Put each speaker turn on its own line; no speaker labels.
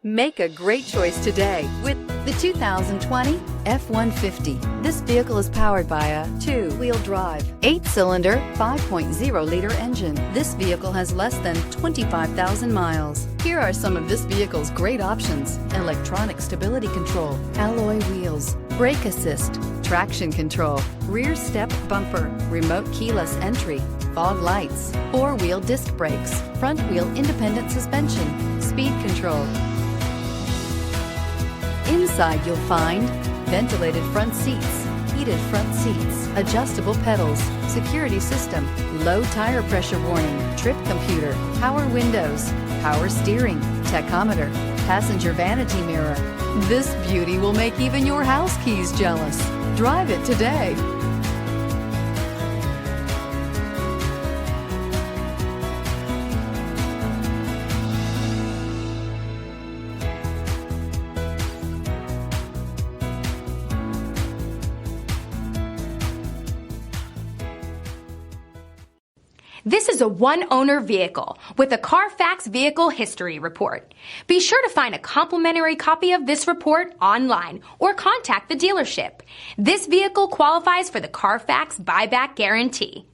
Make a great choice today with the 2020 F-150. This vehicle is powered by a 2-wheel drive, 8-cylinder, 5.0-liter engine. This vehicle has less than 25,000 miles. Here are some of this vehicle's great options: electronic stability control, alloy wheels, brake assist, traction control, rear step bumper, remote keyless entry, fog lights, 4-wheel disc brakes, front wheel independent suspension, speed control. Inside you'll find ventilated front seats, heated front seats, adjustable pedals, security system, low tire pressure warning, trip computer, power windows, power steering, tachometer, passenger vanity mirror. This beauty will make even your house keys jealous. Drive it today.
This is a one-owner vehicle with a CARFAX Vehicle History Report. Be sure to find a complimentary copy of this report online or contact the dealership. This vehicle qualifies for the CARFAX Buyback Guarantee.